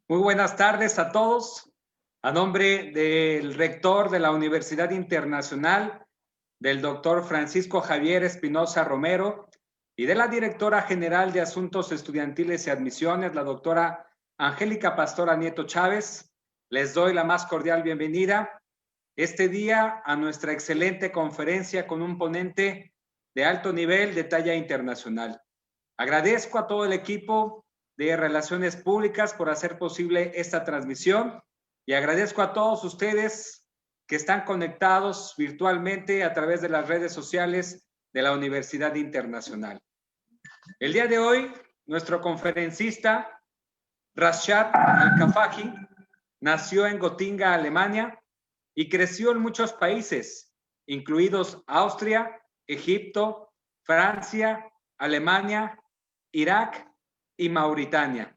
Muy buenas tardes a todos. A nombre del rector de la Universidad Internacional, del doctor Francisco Javier Espinosa Romero, y de la directora general de Asuntos Estudiantiles y Admisiones, la doctora Angélica Pastora Nieto Chávez, les doy la más cordial bienvenida este día a nuestra excelente conferencia con un ponente de alto nivel de talla internacional. Agradezco a todo el equipo de Relaciones Públicas por hacer posible esta transmisión y agradezco a todos ustedes que están conectados virtualmente a través de las redes sociales de la Universidad Internacional. El día de hoy, nuestro conferencista, Rashad Al-Kafaji, nació en Gotinga, Alemania, y creció en muchos países, incluidos Austria, Egipto, Francia, Alemania, Irak y Mauritania.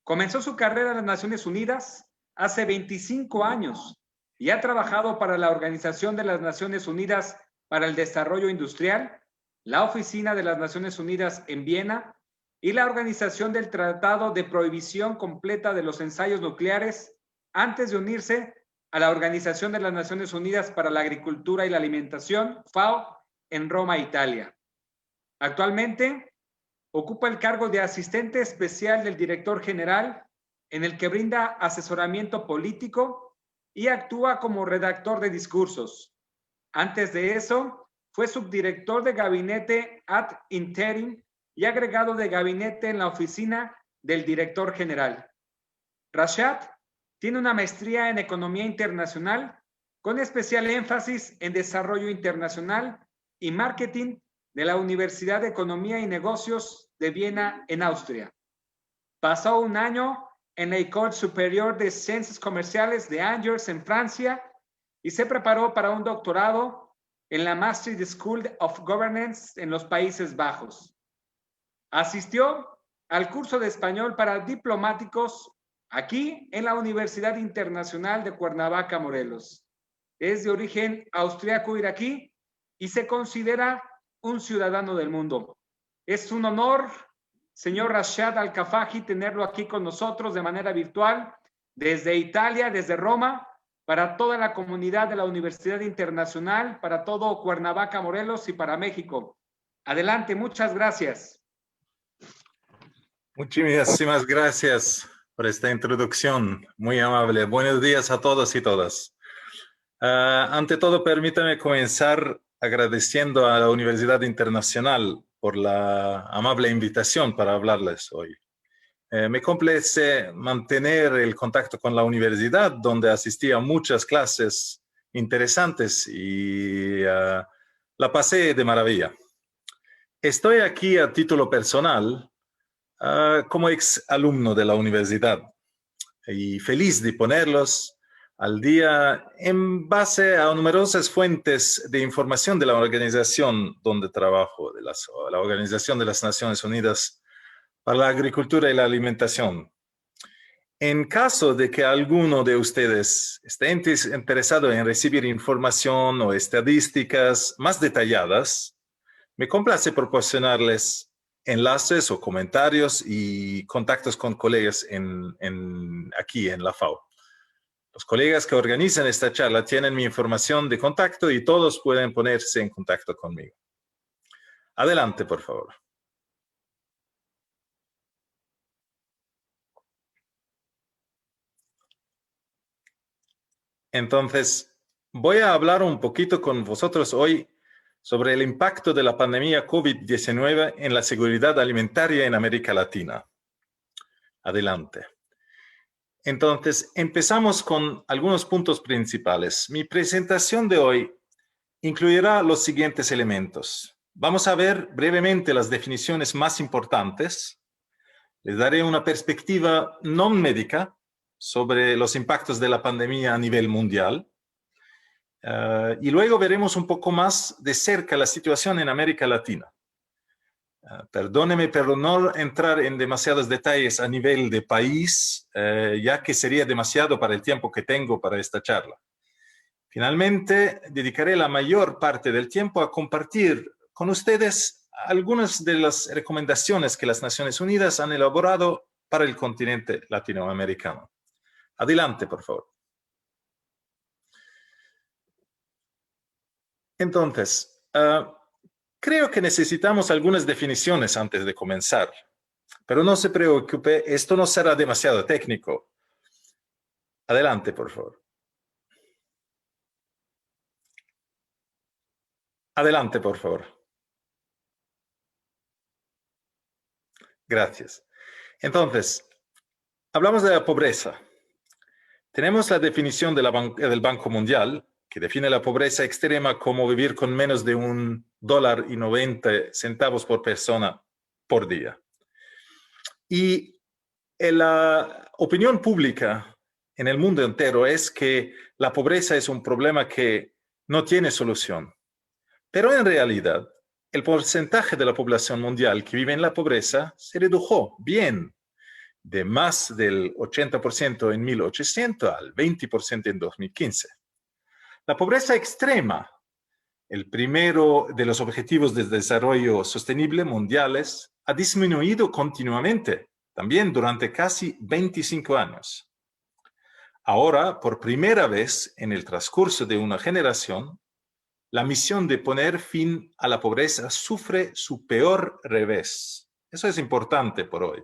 Comenzó su carrera en las Naciones Unidas hace 25 años y ha trabajado para la Organización de las Naciones Unidas para el Desarrollo Industrial, la Oficina de las Naciones Unidas en Viena y la Organización del Tratado de Prohibición Completa de los Ensayos Nucleares antes de unirse a la Organización de las Naciones Unidas para la Agricultura y la Alimentación, FAO, en Roma, Italia. Actualmente ocupa el cargo de asistente especial del director general, en el que brinda asesoramiento político y actúa como redactor de discursos. Antes de eso, fue subdirector de gabinete ad interim y agregado de gabinete en la oficina del director general. Rashad tiene una maestría en Economía Internacional con especial énfasis en Desarrollo Internacional y Marketing de la Universidad de Economía y Negocios de Viena, en Austria. Pasó un año en la École Supérieure de Ciencias Comerciales de Angers, en Francia, y se preparó para un doctorado en la Maastricht School of Governance en los Países Bajos. Asistió al curso de español para diplomáticos aquí en la Universidad Internacional de Cuernavaca, Morelos. Es de origen austriaco-iraquí y se considera un ciudadano del mundo. Es un honor, señor Rashad Al-Kafaji, tenerlo aquí con nosotros de manera virtual, desde Italia, desde Roma, para toda la comunidad de la Universidad Internacional, para todo Cuernavaca, Morelos y para México. Adelante, muchas gracias. Muchísimas gracias por esta introducción, muy amable. Buenos días a todos y todas. Ante todo, permítame comenzar agradeciendo a la Universidad Internacional por la amable invitación para hablarles hoy. Me complace mantener el contacto con la universidad, donde asistí a muchas clases interesantes y la pasé de maravilla. Estoy aquí a título personal como ex alumno de la universidad y feliz de ponerlos al día en base a numerosas fuentes de información de la organización donde trabajo, de la Organización de las Naciones Unidas para la Agricultura y la Alimentación. En caso de que alguno de ustedes esté interesado en recibir información o estadísticas más detalladas, me complace proporcionarles enlaces o comentarios y contactos con colegas aquí en la FAO. Los colegas que organizan esta charla tienen mi información de contacto y todos pueden ponerse en contacto conmigo. Adelante, por favor. Entonces, voy a hablar un poquito con vosotros hoy sobre el impacto de la pandemia COVID-19 en la seguridad alimentaria en América Latina. Adelante. Entonces, empezamos con algunos puntos principales. Mi presentación de hoy incluirá los siguientes elementos. Vamos a ver brevemente las definiciones más importantes. Les daré una perspectiva no médica sobre los impactos de la pandemia a nivel mundial. Y luego veremos un poco más de cerca la situación en América Latina. Perdóneme por no entrar en demasiados detalles a nivel de país, ya que sería demasiado para el tiempo que tengo para esta charla. Finalmente, dedicaré la mayor parte del tiempo a compartir con ustedes algunas de las recomendaciones que las Naciones Unidas han elaborado para el continente latinoamericano. Adelante, por favor. Entonces, creo que necesitamos algunas definiciones antes de comenzar, pero no se preocupe, esto no será demasiado técnico. Adelante, por favor. Adelante, por favor. Gracias. Entonces, hablamos de la pobreza. Tenemos la definición de del Banco Mundial, que define la pobreza extrema como vivir con menos de $1.90 por persona por día. Y la opinión pública en el mundo entero es que la pobreza es un problema que no tiene solución. Pero en realidad, el porcentaje de la población mundial que vive en la pobreza se redujo bien, de más del 80% en 1800 al 20% en 2015. La pobreza extrema, el primero de los objetivos de desarrollo sostenible mundiales, ha disminuido continuamente, también durante casi 25 años. Ahora, por primera vez en el transcurso de una generación, la misión de poner fin a la pobreza sufre su peor revés. Eso es importante por hoy.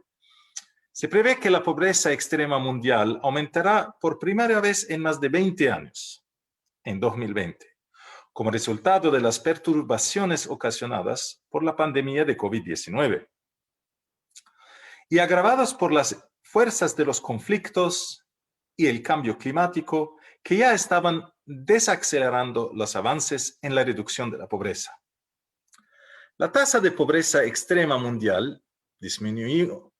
Se prevé que la pobreza extrema mundial aumentará por primera vez en más de 20 años, en 2020, como resultado de las perturbaciones ocasionadas por la pandemia de COVID-19 y agravadas por las fuerzas de los conflictos y el cambio climático que ya estaban desacelerando los avances en la reducción de la pobreza. La tasa de pobreza extrema mundial disminuyó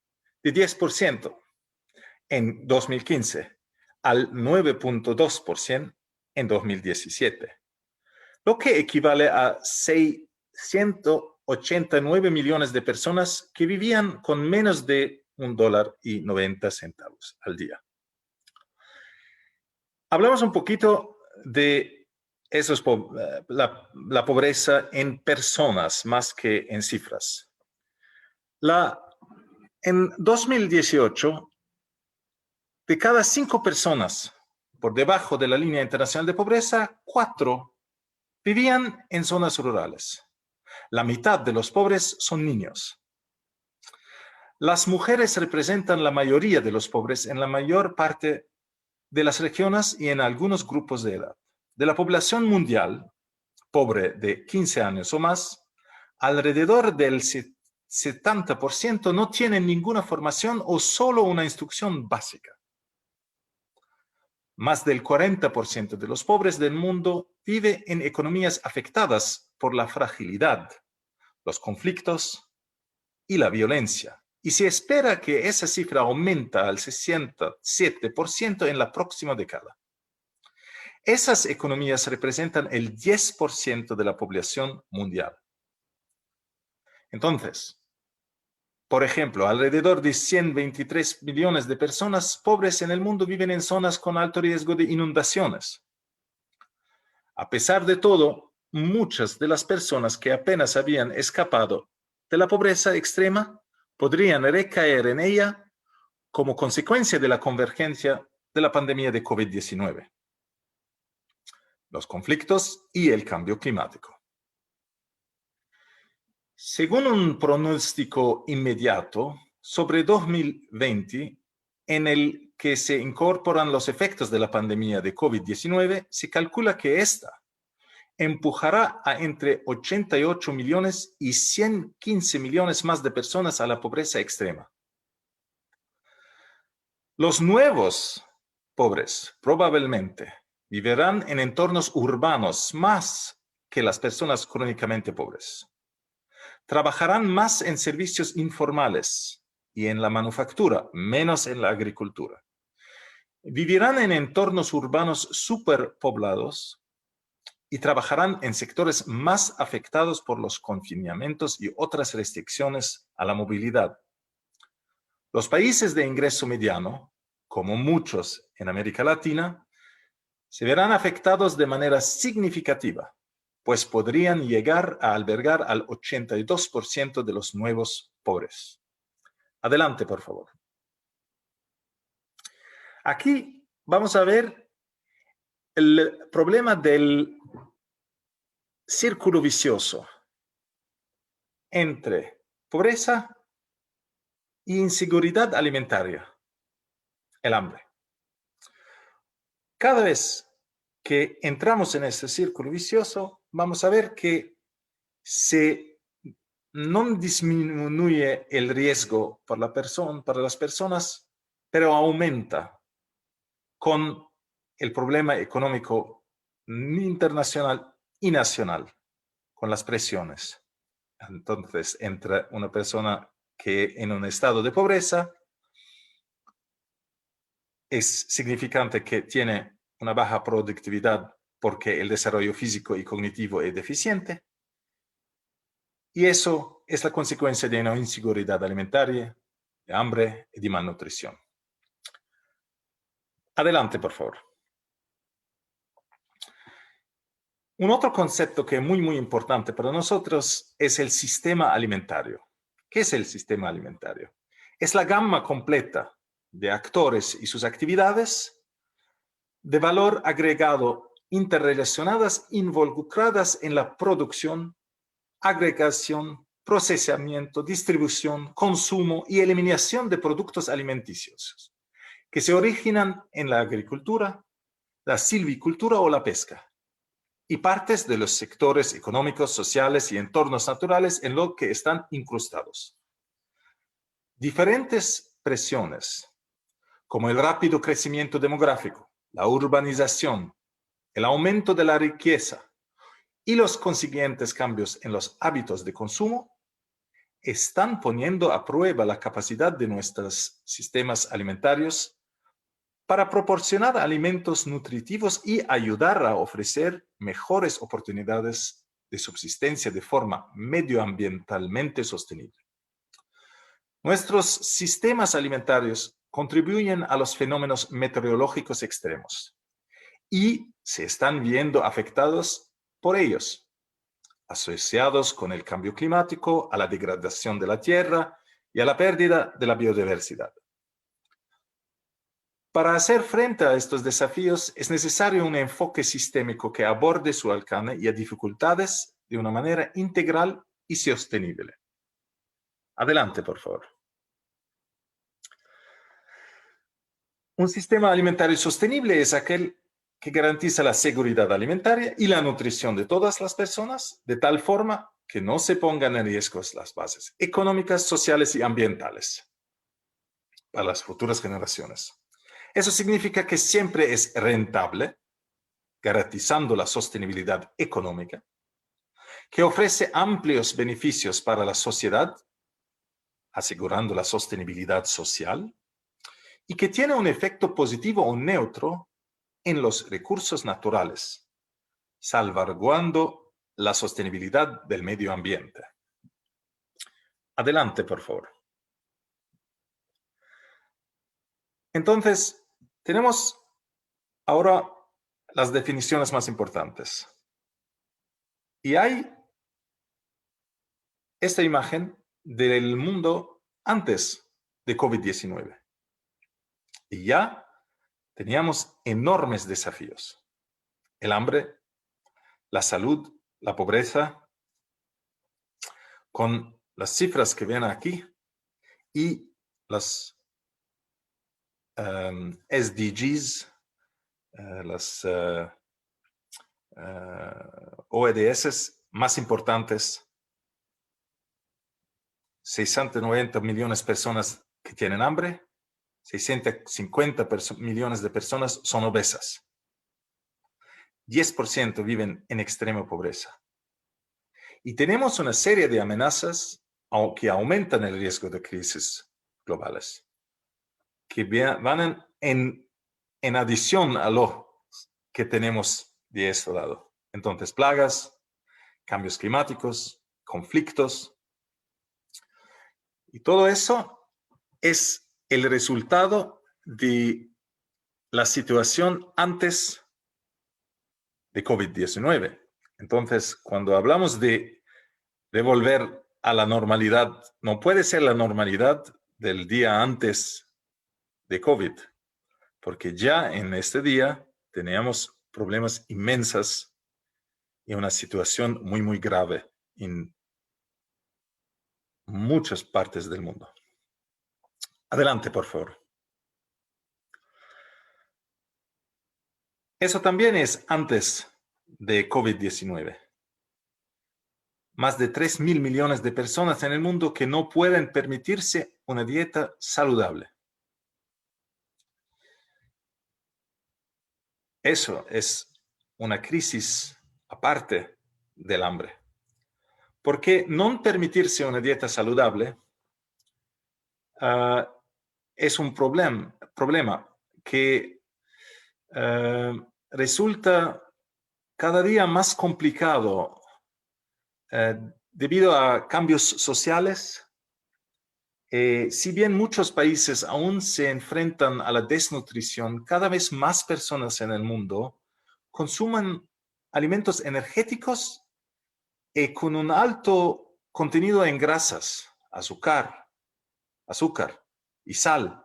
de 10% en 2015 al 9.2% en 2017, lo que equivale a 689 millones de personas que vivían con menos de $1.90 al día. Hablamos un poquito de la pobreza en personas más que en cifras. En 2018, de cada 5 personas por debajo de la línea internacional de pobreza, 4 vivían en zonas rurales. La mitad de los pobres son niños. Las mujeres representan la mayoría de los pobres en la mayor parte de las regiones y en algunos grupos de edad. De la población mundial, pobre de 15 años o más, alrededor del 70% no tienen ninguna formación o solo una instrucción básica. Más del 40% de los pobres del mundo vive en economías afectadas por la fragilidad, los conflictos y la violencia. Y se espera que esa cifra aumenta al 67% en la próxima década. Esas economías representan el 10% de la población mundial. Entonces, por ejemplo, alrededor de 123 millones de personas pobres en el mundo viven en zonas con alto riesgo de inundaciones. A pesar de todo, muchas de las personas que apenas habían escapado de la pobreza extrema podrían recaer en ella como consecuencia de la convergencia de la pandemia de COVID-19, los conflictos y el cambio climático. Según un pronóstico inmediato sobre 2020, en el que se incorporan los efectos de la pandemia de COVID-19, se calcula que esta empujará a entre 88 millones y 115 millones más de personas a la pobreza extrema. Los nuevos pobres probablemente vivirán en entornos urbanos más que las personas crónicamente pobres. Trabajarán más en servicios informales y en la manufactura, menos en la agricultura. Vivirán en entornos urbanos superpoblados y trabajarán en sectores más afectados por los confinamientos y otras restricciones a la movilidad. Los países de ingreso mediano, como muchos en América Latina, se verán afectados de manera significativa, pues podrían llegar a albergar al 82% de los nuevos pobres. Adelante, por favor. Aquí vamos a ver el problema del círculo vicioso entre pobreza e inseguridad alimentaria, el hambre. Cada vez que entramos en este círculo vicioso, vamos a ver que se no disminuye el riesgo para las personas, pero aumenta con el problema económico internacional y nacional, con las presiones. Entonces, entra una persona que en un estado de pobreza es significante que tiene una baja productividad porque el desarrollo físico y cognitivo es deficiente. Y eso es la consecuencia de una inseguridad alimentaria, de hambre y de malnutrición. Adelante, por favor. Un otro concepto que es muy importante para nosotros es el sistema alimentario. ¿Qué es el sistema alimentario? Es la gama completa de actores y sus actividades de valor agregado interrelacionadas involucradas en la producción, agregación, procesamiento, distribución, consumo y eliminación de productos alimenticios que se originan en la agricultura, la silvicultura o la pesca y partes de los sectores económicos, sociales y entornos naturales en los que están incrustados. Diferentes presiones, como el rápido crecimiento demográfico, la urbanización, el aumento de la riqueza y los consiguientes cambios en los hábitos de consumo, están poniendo a prueba la capacidad de nuestros sistemas alimentarios para proporcionar alimentos nutritivos y ayudar a ofrecer mejores oportunidades de subsistencia de forma medioambientalmente sostenible. Nuestros sistemas alimentarios contribuyen a los fenómenos meteorológicos extremos y se están viendo afectados por ellos, asociados con el cambio climático, a la degradación de la tierra y a la pérdida de la biodiversidad. Para hacer frente a estos desafíos es necesario un enfoque sistémico que aborde su alcance y a dificultades de una manera integral y sostenible. Adelante, por favor. Un sistema alimentario sostenible es aquel que garantiza la seguridad alimentaria y la nutrición de todas las personas, de tal forma que no se pongan en riesgo las bases económicas, sociales y ambientales para las futuras generaciones. Eso significa que siempre es rentable, garantizando la sostenibilidad económica, que ofrece amplios beneficios para la sociedad, asegurando la sostenibilidad social, y que tiene un efecto positivo o neutro en los recursos naturales, salvaguardando la sostenibilidad del medio ambiente. Adelante, por favor. Entonces, tenemos ahora las definiciones más importantes. Y hay esta imagen del mundo antes de COVID-19. Y ya teníamos enormes desafíos. El hambre, la salud, la pobreza, con las cifras que ven aquí y las SDGs, las ODS más importantes, 690 millones de personas que tienen hambre, 650 millones de personas son obesas, 10% viven en extrema pobreza. Y tenemos una serie de amenazas que aumentan el riesgo de crisis globales, que van en adición a lo que tenemos de este lado. Entonces, plagas, cambios climáticos, conflictos. Y todo eso es el resultado de la situación antes de COVID-19. Entonces, cuando hablamos de volver a la normalidad, no puede ser la normalidad del día antes de COVID, porque ya en este día teníamos problemas inmensos y una situación muy, muy grave en muchas partes del mundo. Adelante, por favor. Eso también es antes de COVID-19. Más de 3.000 millones de personas en el mundo que no pueden permitirse una dieta saludable. Eso es una crisis aparte del hambre. Porque no permitirse una dieta saludable es un problema que resulta cada día más complicado debido a cambios sociales. Si bien muchos países aún se enfrentan a la desnutrición, cada vez más personas en el mundo consumen alimentos energéticos y con un alto contenido en grasas, azúcar y sal.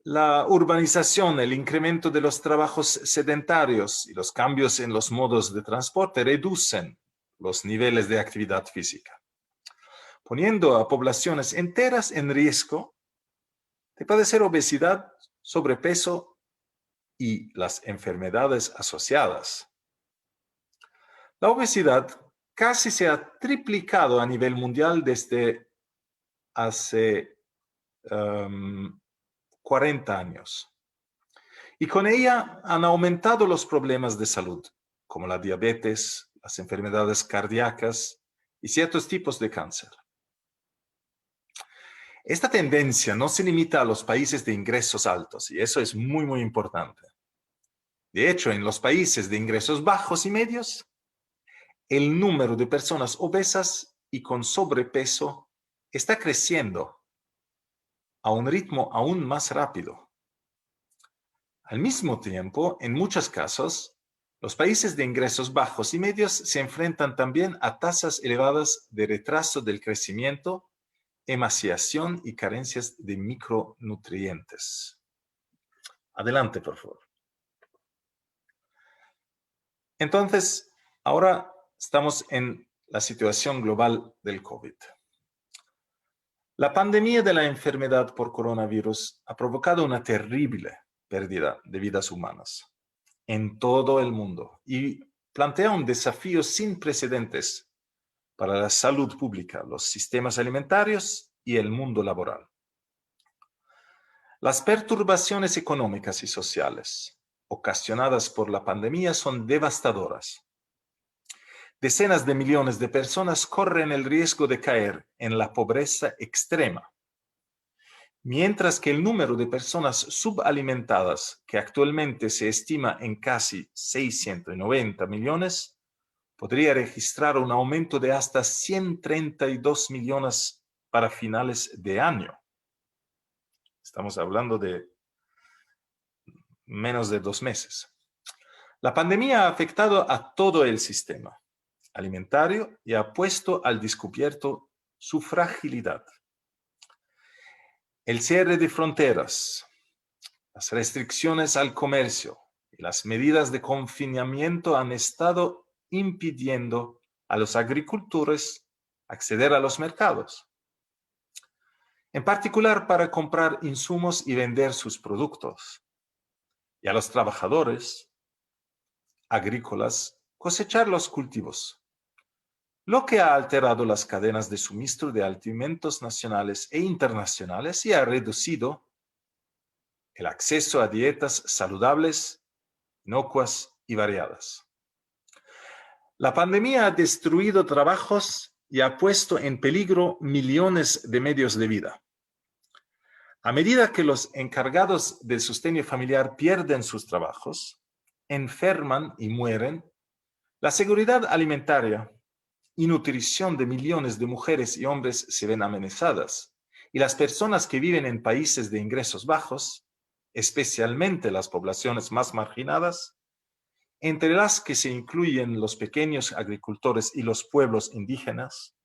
La urbanización, el incremento de los trabajos sedentarios y los cambios en los modos de transporte reducen los niveles de actividad física, poniendo a poblaciones enteras en riesgo de padecer obesidad, sobrepeso y las enfermedades asociadas. La obesidad casi se ha triplicado a nivel mundial desde hace 40 años. Y con ella han aumentado los problemas de salud, como la diabetes, las enfermedades cardíacas y ciertos tipos de cáncer. Esta tendencia no se limita a los países de ingresos altos, y eso es muy, muy importante. De hecho, en los países de ingresos bajos y medios, el número de personas obesas y con sobrepeso está creciendo a un ritmo aún más rápido. Al mismo tiempo, en muchos casos, los países de ingresos bajos y medios se enfrentan también a tasas elevadas de retraso del crecimiento, emaciación y carencias de micronutrientes. Adelante, por favor. Entonces, ahora estamos en la situación global del COVID. La pandemia de la enfermedad por coronavirus ha provocado una terrible pérdida de vidas humanas en todo el mundo y plantea un desafío sin precedentes para la salud pública, los sistemas alimentarios y el mundo laboral. Las perturbaciones económicas y sociales ocasionadas por la pandemia son devastadoras. Decenas de millones de personas corren el riesgo de caer en la pobreza extrema, mientras que el número de personas subalimentadas, que actualmente se estima en casi 690 millones, podría registrar un aumento de hasta 132 millones para finales de año. Estamos hablando de menos de 2 meses. La pandemia ha afectado a todo el sistema alimentario y ha puesto al descubierto su fragilidad. El cierre de fronteras, las restricciones al comercio y las medidas de confinamiento han estado impidiendo a los agricultores acceder a los mercados, en particular para comprar insumos y vender sus productos, y a los trabajadores agrícolas cosechar los cultivos, lo que ha alterado las cadenas de suministro de alimentos nacionales e internacionales y ha reducido el acceso a dietas saludables, inocuas y variadas. La pandemia ha destruido trabajos y ha puesto en peligro millones de medios de vida. A medida que los encargados del sostén familiar pierden sus trabajos, enferman y mueren, la seguridad alimentaria y nutrición de millones de mujeres y hombres se ven amenazadas, y las personas que viven en países de ingresos bajos, especialmente las poblaciones más marginadas, entre las que se incluyen los pequeños agricultores y los pueblos indígenas,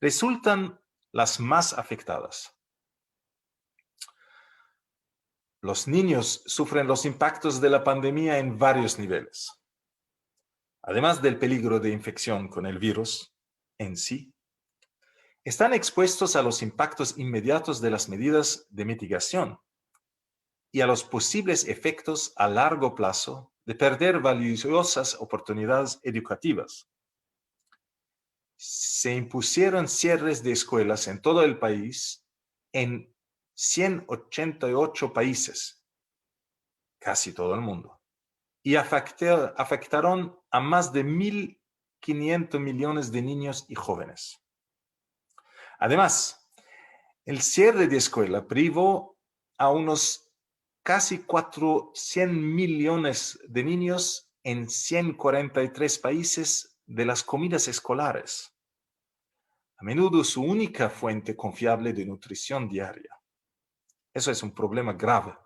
resultan las más afectadas. los niños sufren los impactos de la pandemia en varios niveles. Además del peligro de infección con el virus en sí, están expuestos a los impactos inmediatos de las medidas de mitigación y a los posibles efectos a largo plazo de perder valiosas oportunidades educativas. Se impusieron cierres de escuelas en todo el país en 188 países, casi todo el mundo, y afectaron a más de 1.500 millones de niños y jóvenes. Además, el cierre de escuela privó a unos casi 400 millones de niños en 143 países de las comidas escolares, a menudo su única fuente confiable de nutrición diaria. Eso es un problema grave.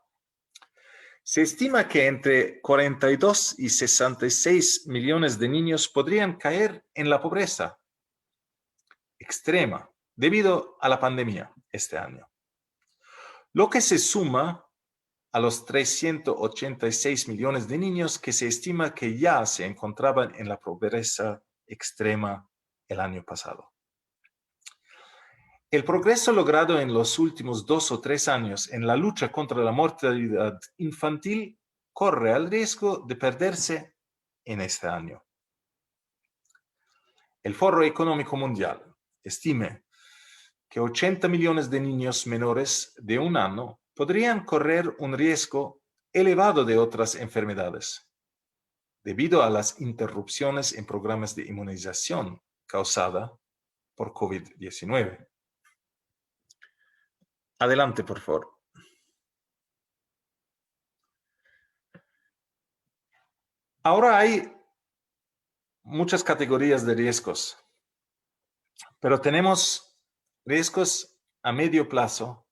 Se estima que entre 42 y 66 millones de niños podrían caer en la pobreza extrema debido a la pandemia este año, lo que se suma a los 386 millones de niños que se estima que ya se encontraban en la pobreza extrema el año pasado. El progreso logrado en los últimos 2 o 3 años en la lucha contra la mortalidad infantil corre el riesgo de perderse en este año. El Foro Económico Mundial estima que 80 millones de niños menores de 1 año podrían correr un riesgo elevado de otras enfermedades debido a las interrupciones en programas de inmunización causada por COVID-19. Adelante, por favor. Ahora hay muchas categorías de riesgos, pero tenemos riesgos a medio plazo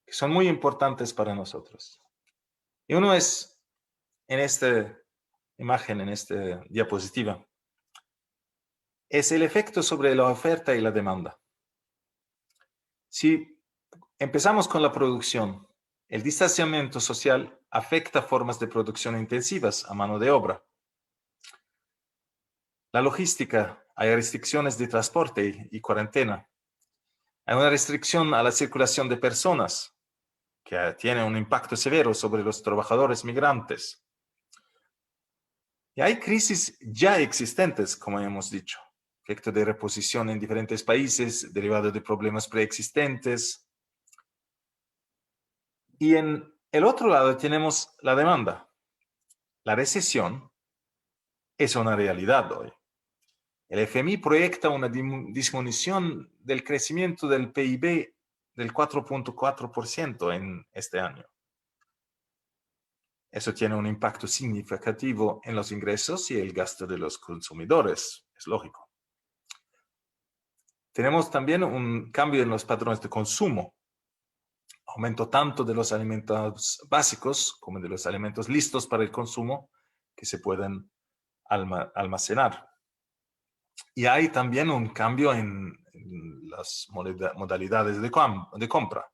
que son muy importantes para nosotros. Y uno es en esta imagen, en esta diapositiva, es el efecto sobre la oferta y la demanda. Si empezamos con la producción, el distanciamiento social afecta formas de producción intensivas a mano de obra. La logística, hay restricciones de transporte y cuarentena. Hay una restricción a la circulación de personas que tiene un impacto severo sobre los trabajadores migrantes. Y hay crisis ya existentes, como hemos dicho, efecto de reposición en diferentes países derivado de problemas preexistentes. Y en el otro lado tenemos la demanda. La recesión es una realidad hoy. El FMI proyecta una disminución del crecimiento del PIB del 4.4% en este año. Eso tiene un impacto significativo en los ingresos y el gasto de los consumidores, es lógico. Tenemos también un cambio en los patrones de consumo. Aumento tanto de los alimentos básicos como de los alimentos listos para el consumo que se pueden almacenar. Y hay también un cambio en las modalidades de compra.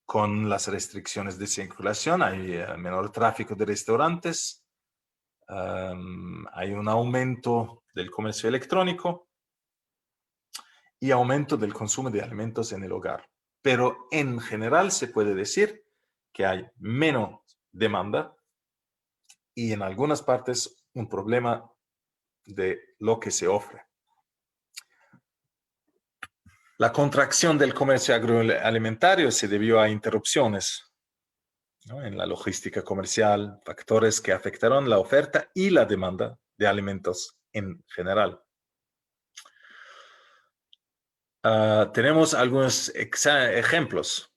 Con las restricciones de circulación hay menor tráfico de restaurantes, hay un aumento del comercio electrónico y aumento del consumo de alimentos en el hogar. Pero en general se puede decir que hay menos demanda y en algunas partes un problema de lo que se ofrece. La contracción del comercio agroalimentario se debió a interrupciones, ¿no?, en la logística comercial, factores que afectaron la oferta y la demanda de alimentos en general. Tenemos algunos ejemplos.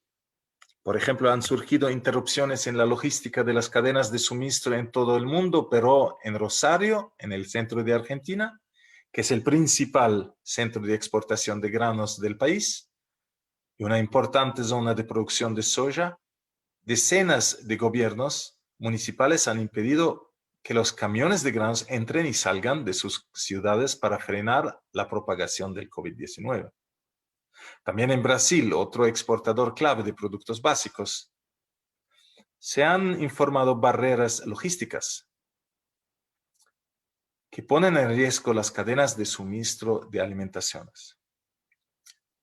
Por ejemplo, han surgido interrupciones en la logística de las cadenas de suministro en todo el mundo, pero en Rosario, en el centro de Argentina, que es el principal centro de exportación de granos del país y una importante zona de producción de soja, decenas de gobiernos municipales han impedido que los camiones de granos entren y salgan de sus ciudades para frenar la propagación del COVID-19. También en Brasil, otro exportador clave de productos básicos, se han informado barreras logísticas que ponen en riesgo las cadenas de suministro de alimentaciones.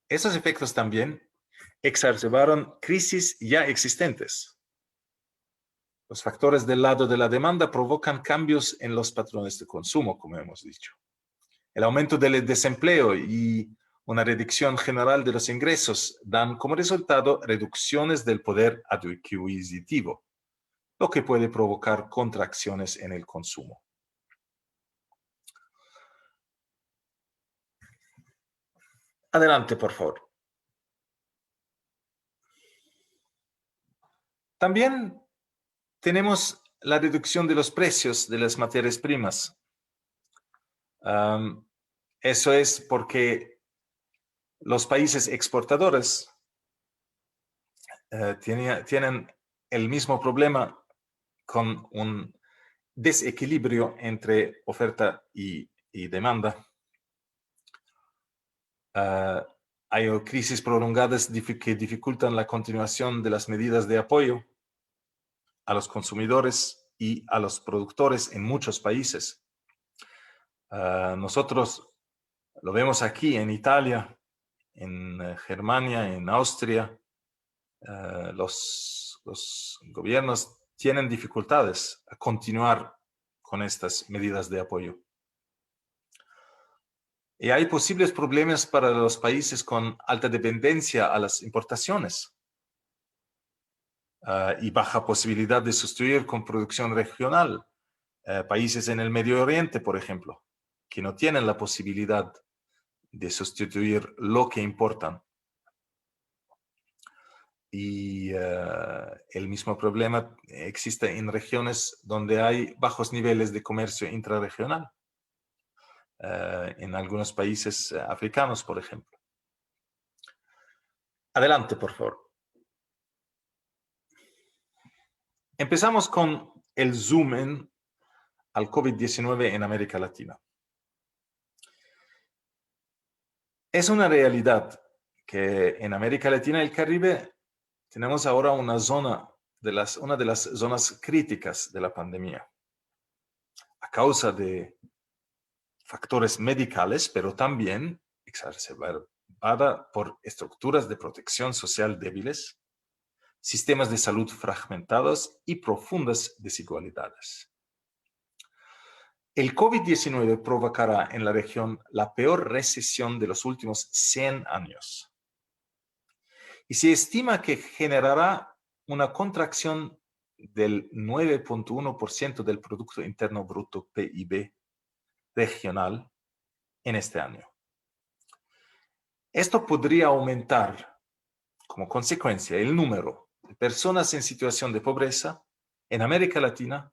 Esos efectos también exacerbaron crisis ya existentes. Los factores del lado de la demanda provocan cambios en los patrones de consumo, como hemos dicho. El aumento del desempleo y una reducción general de los ingresos dan como resultado reducciones del poder adquisitivo, lo que puede provocar contracciones en el consumo. Adelante, por favor. También tenemos la reducción de los precios de las materias primas. Eso es porque los países exportadores tienen el mismo problema con un desequilibrio entre oferta y demanda. Hay crisis prolongadas que dificultan la continuación de las medidas de apoyo a los consumidores y a los productores en muchos países. Nosotros lo vemos aquí en Italia, en Germania, en Austria. Los gobiernos tienen dificultades a continuar con estas medidas de apoyo. Y hay posibles problemas para los países con alta dependencia a las importaciones y baja posibilidad de sustituir con producción regional. Países en el Medio Oriente, por ejemplo, que no tienen la posibilidad de sustituir lo que importan. Y el mismo problema existe en regiones donde hay bajos niveles de comercio intrarregional. En algunos países africanos, por ejemplo. Adelante, por favor. Empezamos con el zoom in al COVID-19 en América Latina. Es una realidad que en América Latina y el Caribe tenemos ahora una de las zonas críticas de la pandemia, a causa de factores medicales, pero también exacerbada por estructuras de protección social débiles, sistemas de salud fragmentados y profundas desigualdades. El COVID-19 provocará en la región la peor recesión de los últimos 100 años. Y se estima que generará una contracción del 9.1% del Producto Interno Bruto PIB regional en este año. Esto podría aumentar como consecuencia el número de personas en situación de pobreza en América Latina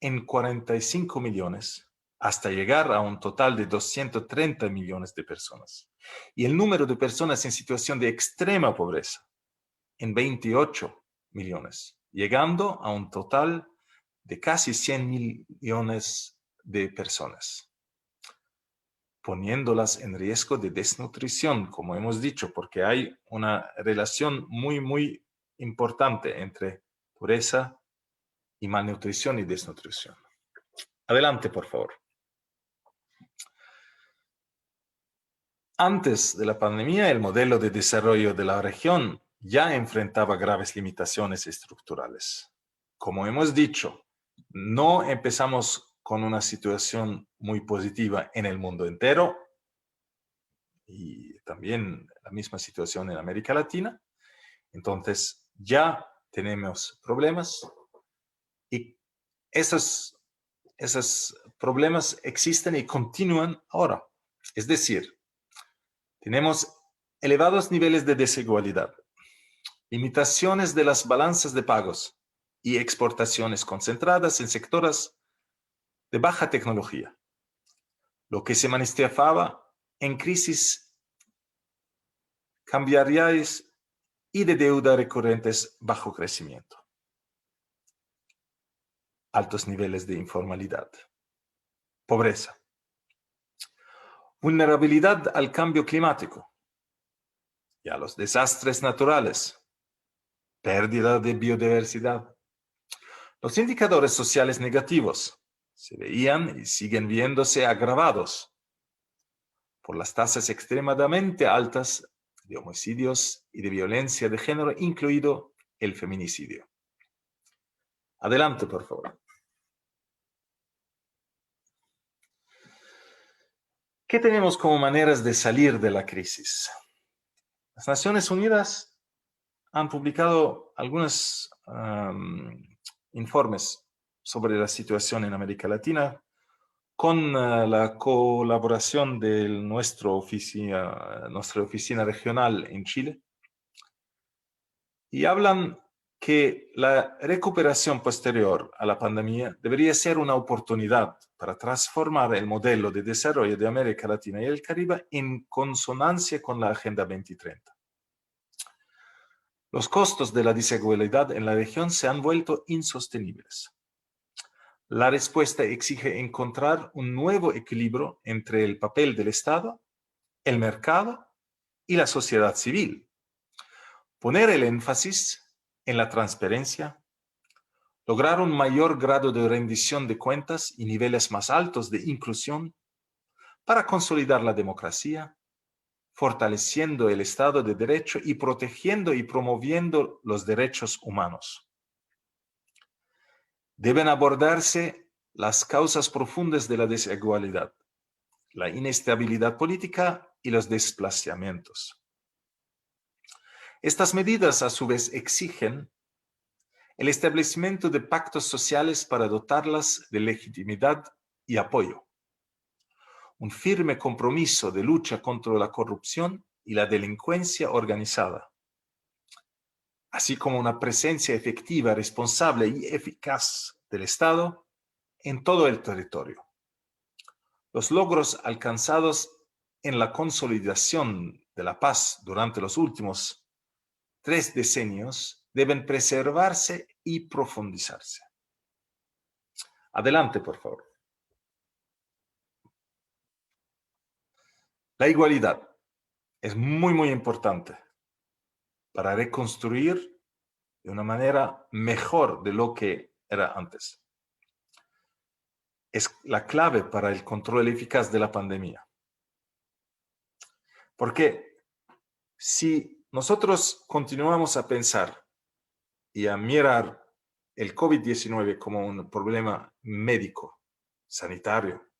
en 45 millones hasta llegar a un total de 230 millones de personas. Y el número de personas en situación de extrema pobreza en 28 millones, llegando a un total de casi 100 millones de personas, poniéndolas en riesgo de desnutrición, como hemos dicho, porque hay una relación muy importante entre pobreza y malnutrición y desnutrición. Adelante, por favor. Antes de la pandemia, el modelo de desarrollo de la región ya enfrentaba graves limitaciones estructurales. Como hemos dicho, no empezamos con una situación muy positiva en el mundo entero y también la misma situación en América Latina. Entonces, ya tenemos problemas y esos problemas existen y continúan ahora. Es decir, tenemos elevados niveles de desigualdad, limitaciones de las balanzas de pagos y exportaciones concentradas en sectores de baja tecnología, lo que se manifestaba en crisis cambiarias y de deuda recurrentes bajo crecimiento. Altos niveles de informalidad, pobreza, vulnerabilidad al cambio climático, y a los desastres naturales, pérdida de biodiversidad. Los indicadores sociales negativos se veían y siguen viéndose agravados por las tasas extremadamente altas de homicidios y de violencia de género, incluido el feminicidio. Adelante, por favor. ¿Qué tenemos como maneras de salir de la crisis? Las Naciones Unidas han publicado algunos informes sobre la situación en América Latina con la colaboración de nuestra oficina regional en Chile, y hablan que la recuperación posterior a la pandemia debería ser una oportunidad para transformar el modelo de desarrollo de América Latina y el Caribe en consonancia con la Agenda 2030. Los costos de la desigualdad en la región se han vuelto insostenibles. La respuesta exige encontrar un nuevo equilibrio entre el papel del Estado, el mercado y la sociedad civil. Poner el énfasis en la transparencia, lograr un mayor grado de rendición de cuentas y niveles más altos de inclusión para consolidar la democracia, fortaleciendo el Estado de Derecho y protegiendo y promoviendo los derechos humanos. Deben abordarse las causas profundas de la desigualdad, la inestabilidad política y los desplazamientos. Estas medidas, a su vez, exigen el establecimiento de pactos sociales para dotarlas de legitimidad y apoyo, un firme compromiso de lucha contra la corrupción y la delincuencia organizada, así como una presencia efectiva, responsable y eficaz del Estado en todo el territorio. Los logros alcanzados en la consolidación de la paz durante los últimos 3 decenios deben preservarse y profundizarse. Adelante, por favor. La igualdad es muy importante para reconstruir de una manera mejor de lo que era antes. Es la clave para el control eficaz de la pandemia. Porque si nosotros continuamos a pensar y a mirar el COVID-19 como un problema médico, sanitario,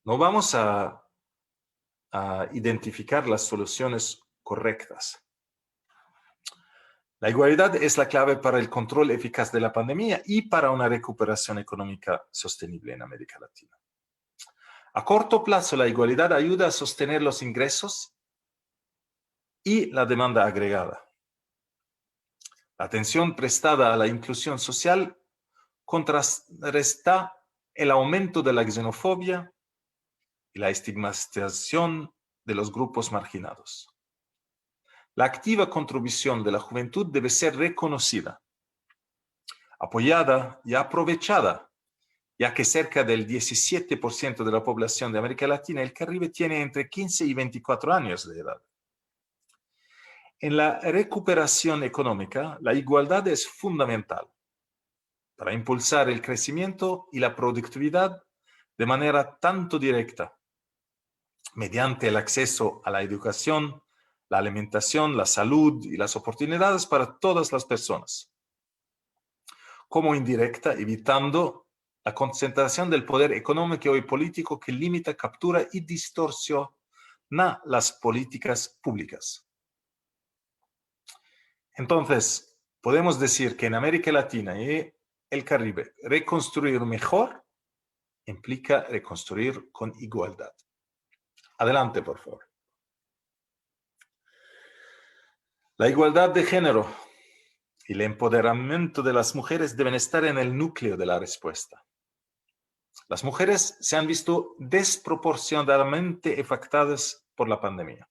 no vamos a identificar las soluciones correctas. La igualdad es la clave para el control eficaz de la pandemia y para una recuperación económica sostenible en América Latina. A corto plazo, la igualdad ayuda a sostener los ingresos y la demanda agregada. La atención prestada a la inclusión social contrarresta el aumento de la xenofobia y la estigmatización de los grupos marginados. La activa contribución de la juventud debe ser reconocida, apoyada y aprovechada, ya que cerca del 17% de la población de América Latina y el Caribe tiene entre 15 y 24 años de edad. En la recuperación económica, la igualdad es fundamental para impulsar el crecimiento y la productividad de manera tanto directa, mediante el acceso a la educación, la alimentación, la salud y las oportunidades para todas las personas, como indirecta, evitando la concentración del poder económico y político que limita, captura y distorsiona las políticas públicas. Entonces, podemos decir que en América Latina y el Caribe, reconstruir mejor implica reconstruir con igualdad. Adelante, por favor. La igualdad de género y el empoderamiento de las mujeres deben estar en el núcleo de la respuesta. Las mujeres se han visto desproporcionadamente afectadas por la pandemia.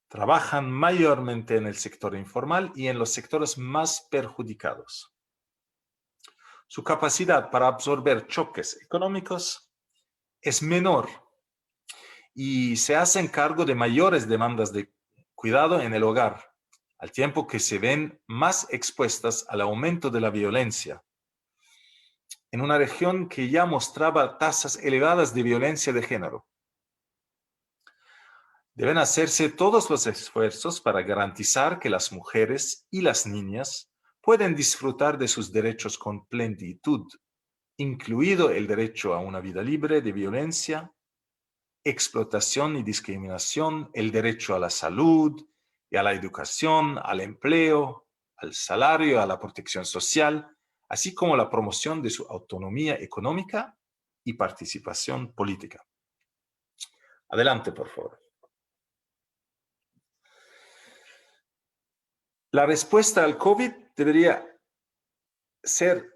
Trabajan mayormente en el sector informal y en los sectores más perjudicados. Su capacidad para absorber choques económicos es menor y se hacen cargo de mayores demandas de cuidado en el hogar, al tiempo que se ven más expuestas al aumento de la violencia, en una región que ya mostraba tasas elevadas de violencia de género. Deben hacerse todos los esfuerzos para garantizar que las mujeres y las niñas pueden disfrutar de sus derechos con plenitud, incluido el derecho a una vida libre de violencia, explotación y discriminación, el derecho a la salud y a la educación, al empleo, al salario, a la protección social, así como la promoción de su autonomía económica y participación política. Adelante, por favor. La respuesta al COVID debería ser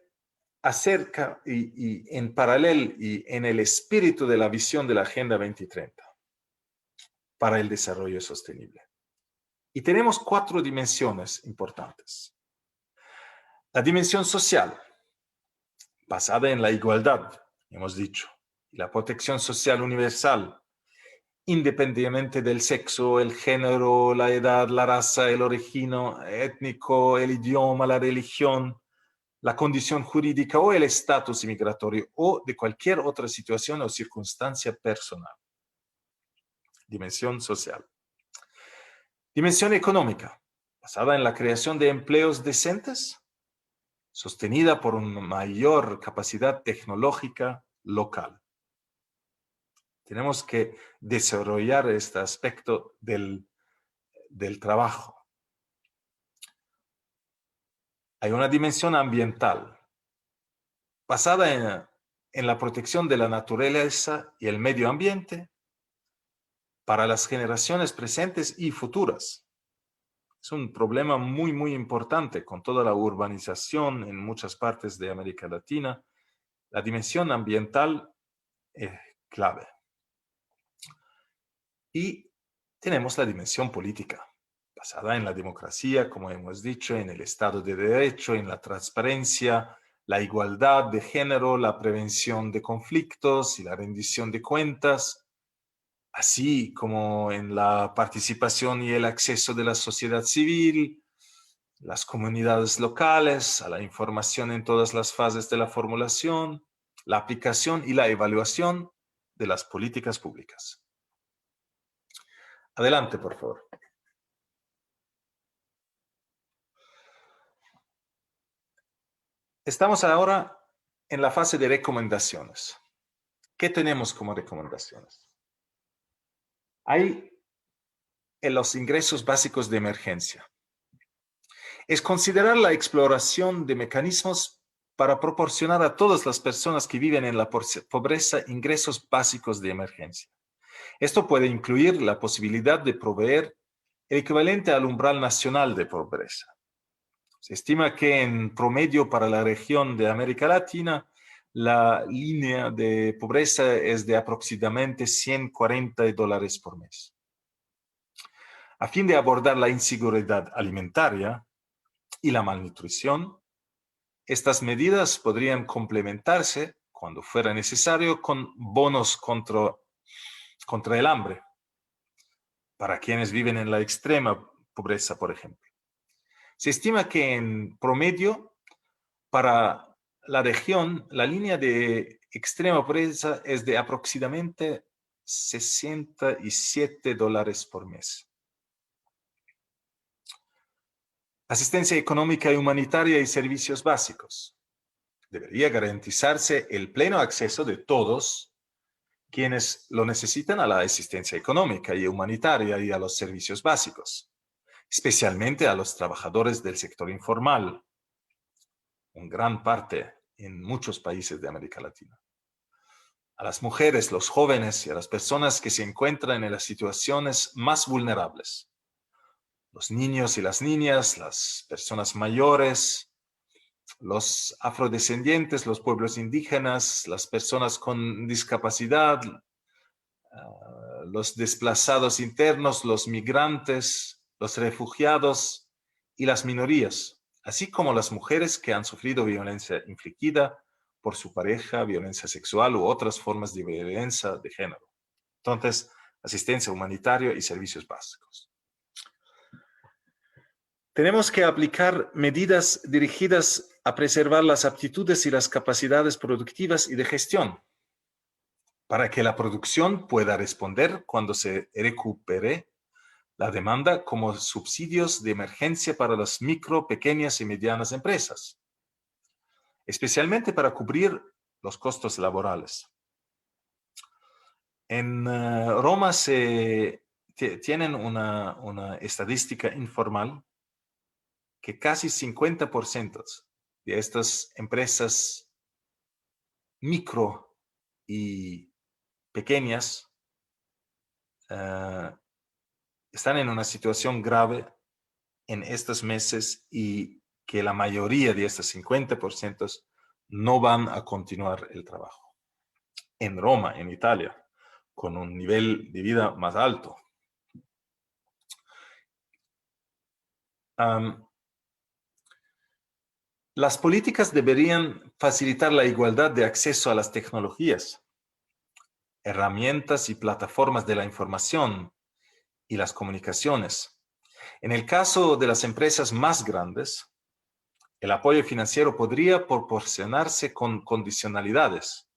acerca y en paralelo y en el espíritu de la visión de la Agenda 2030 para el desarrollo sostenible. Y tenemos 4 dimensiones importantes. La dimensión social, basada en la igualdad, hemos dicho, y la protección social universal, independientemente del sexo, el género, la edad, la raza, el origen étnico, el idioma, la religión, la condición jurídica o el estatus migratorio o de cualquier otra situación o circunstancia personal. Dimensión social. Dimensión económica, basada en la creación de empleos decentes, sostenida por una mayor capacidad tecnológica local. Tenemos que desarrollar este aspecto del trabajo. Hay una dimensión ambiental, basada en la protección de la naturaleza y el medio ambiente para las generaciones presentes y futuras. Es un problema muy, muy importante con toda la urbanización en muchas partes de América Latina. La dimensión ambiental es clave. Y tenemos la dimensión política, basada en la democracia, como hemos dicho, en el Estado de Derecho, en la transparencia, la igualdad de género, la prevención de conflictos y la rendición de cuentas, así como en la participación y el acceso de la sociedad civil, las comunidades locales, a la información en todas las fases de la formulación, la aplicación y la evaluación de las políticas públicas. Adelante, por favor. Estamos ahora en la fase de recomendaciones. ¿Qué tenemos como recomendaciones? Hay en los ingresos básicos de emergencia. Es considerar la exploración de mecanismos para proporcionar a todas las personas que viven en la pobreza ingresos básicos de emergencia. Esto puede incluir la posibilidad de proveer el equivalente al umbral nacional de pobreza. Se estima que en promedio para la región de América Latina, la línea de pobreza es de aproximadamente $140 por mes. A fin de abordar la inseguridad alimentaria y la malnutrición, estas medidas podrían complementarse, cuando fuera necesario, con bonos contra el hambre, para quienes viven en la extrema pobreza, por ejemplo. Se estima que en promedio, para la región, la línea de extrema pobreza es de aproximadamente $67 por mes. Asistencia económica y humanitaria y servicios básicos. Debería garantizarse el pleno acceso de todos quienes lo necesitan a la asistencia económica y humanitaria y a los servicios básicos, especialmente a los trabajadores del sector informal, en gran parte en muchos países de América Latina. A las mujeres, los jóvenes y a las personas que se encuentran en las situaciones más vulnerables. Los niños y las niñas, las personas mayores, los afrodescendientes, los pueblos indígenas, las personas con discapacidad, los desplazados internos, los migrantes, los refugiados y las minorías, así como las mujeres que han sufrido violencia infligida por su pareja, violencia sexual u otras formas de violencia de género. Entonces, asistencia humanitaria y servicios básicos. Tenemos que aplicar medidas dirigidas a preservar las aptitudes y las capacidades productivas y de gestión para que la producción pueda responder cuando se recupere la demanda como subsidios de emergencia para las micro, pequeñas y medianas empresas, especialmente para cubrir los costos laborales. En Roma tienen una estadística informal que casi 50% de estas empresas micro y pequeñas están en una situación grave en estos meses y que la mayoría de estos 50% no van a continuar el trabajo. En Roma, en Italia, con un nivel de vida más alto. Las políticas deberían facilitar la igualdad de acceso a las tecnologías, herramientas y plataformas de la información y las comunicaciones. En el caso de las empresas más grandes, el apoyo financiero podría proporcionarse con condicionalidades,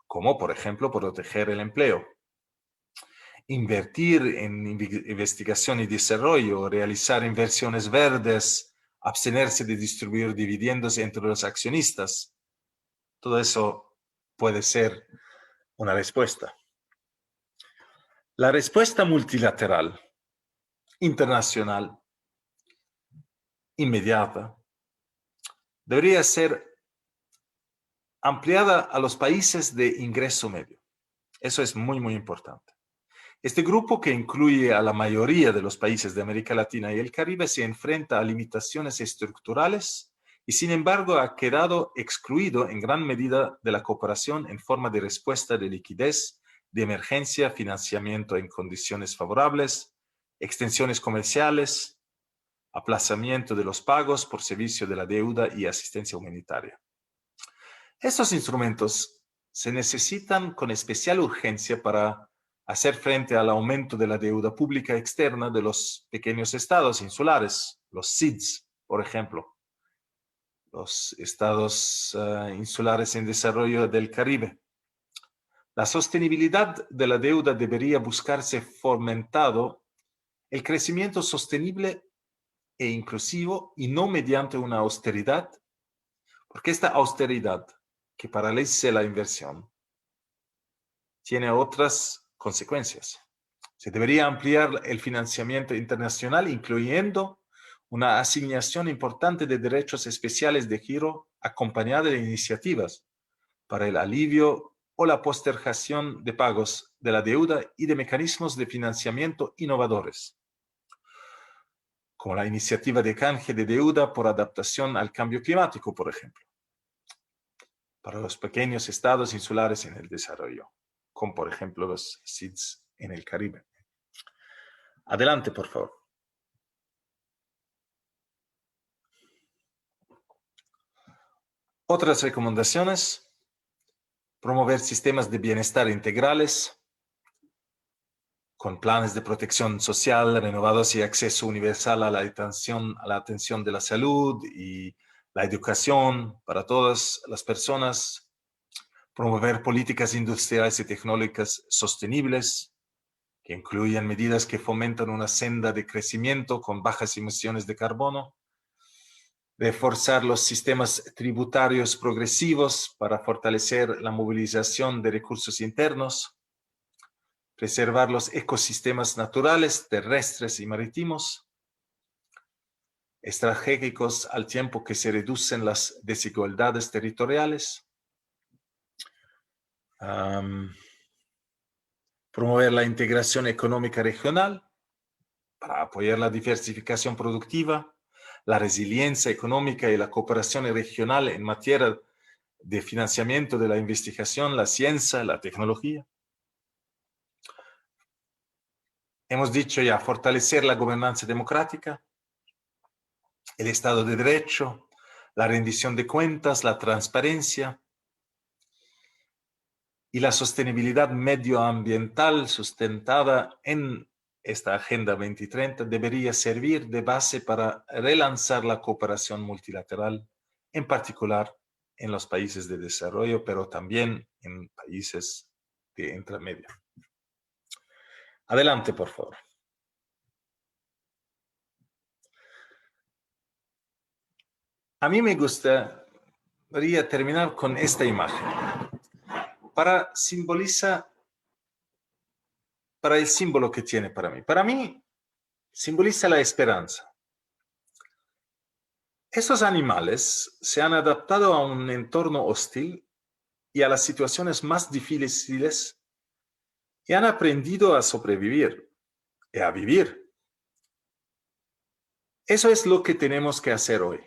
como por ejemplo proteger el empleo, invertir en investigación y desarrollo, realizar inversiones verdes, abstenerse de distribuir dividendos entre los accionistas. Todo eso puede ser una respuesta. La respuesta multilateral, internacional, inmediata, debería ser ampliada a los países de ingreso medio. Eso es muy, muy importante. Este grupo, que incluye a la mayoría de los países de América Latina y el Caribe, se enfrenta a limitaciones estructurales y, sin embargo, ha quedado excluido en gran medida de la cooperación en forma de respuesta de liquidez, de emergencia, financiamiento en condiciones favorables, extensiones comerciales, aplazamiento de los pagos por servicio de la deuda y asistencia humanitaria. Estos instrumentos se necesitan con especial urgencia para hacer frente al aumento de la deuda pública externa de los pequeños estados insulares, los SIDS, por ejemplo, los estados insulares en desarrollo del Caribe. La sostenibilidad de la deuda debería buscarse fomentado el crecimiento sostenible e inclusivo y no mediante una austeridad, porque esta austeridad que paralice la inversión tiene otras consecuencias. Se debería ampliar el financiamiento internacional, incluyendo una asignación importante de derechos especiales de giro acompañada de iniciativas para el alivio o la postergación de pagos de la deuda y de mecanismos de financiamiento innovadores, como la iniciativa de canje de deuda por adaptación al cambio climático, por ejemplo, para los pequeños estados insulares en el desarrollo, como por ejemplo los SIDS en el Caribe. Adelante, por favor. Otras recomendaciones: promover sistemas de bienestar integrales con planes de protección social renovados y acceso universal a la atención de la salud y la educación para todas las personas. Promover políticas industriales y tecnológicas sostenibles que incluyan medidas que fomentan una senda de crecimiento con bajas emisiones de carbono. Reforzar los sistemas tributarios progresivos para fortalecer la movilización de recursos internos. Preservar los ecosistemas naturales, terrestres y marítimos, estratégicos al tiempo que se reducen las desigualdades territoriales. Promover la integración económica regional para apoyar la diversificación productiva, la resiliencia económica y la cooperación regional en materia de financiamiento de la investigación, la ciencia, la tecnología. Hemos dicho ya, fortalecer la gobernanza democrática, el Estado de Derecho, la rendición de cuentas, la transparencia y la sostenibilidad medioambiental sustentada en esta Agenda 2030 debería servir de base para relanzar la cooperación multilateral, en particular en los países de desarrollo, pero también en países de entremedio. Adelante, por favor. A mí me gustaría terminar con esta imagen para el símbolo que tiene para mí. Para mí, simboliza la esperanza. Esos animales se han adaptado a un entorno hostil y a las situaciones más difíciles y han aprendido a sobrevivir y a vivir. Eso es lo que tenemos que hacer hoy.